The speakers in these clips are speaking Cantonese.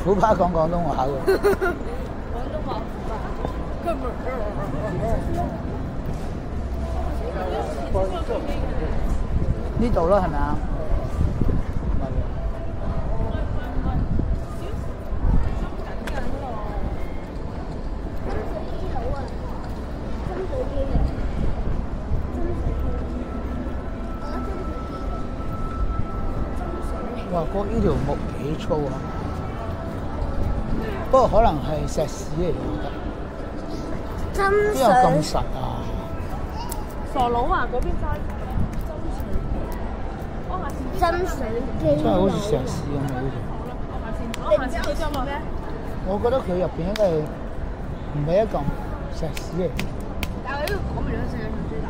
虎爸講廣東話喎。廣東話呢度咯，係咪啊？哇！呢條木幾粗啊！不過可能係石屎嚟嘅，我覺得。邊有咁實啊？傻佬啊！嗰邊齋真水機，真係好似石屎咁嘅呢條。你唔知佢裝乜咩？我覺得佢入邊應該係唔係一嚿石屎嚟。但係呢個講明咗世界上最大。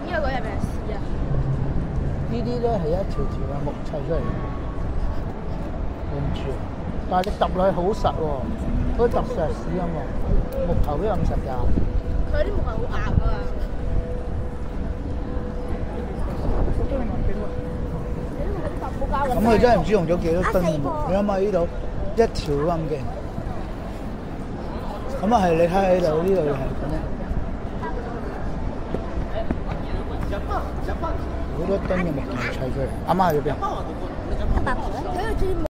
因為嗰入邊係屎啊！呢啲咧係一條條嘅木砌出嚟嘅，對唔住。但係你揼落去好實喎，好似揼石屎咁喎，木頭都咁實㗎。佢啲木係好硬㗎。咁佢真係唔知用咗幾多噸嘅木，你諗下呢度一條咁勁，咁啊係你睇下呢度係咁樣，好多噸嘅木頭砌出嚟，阿媽喺邊？佢又中意。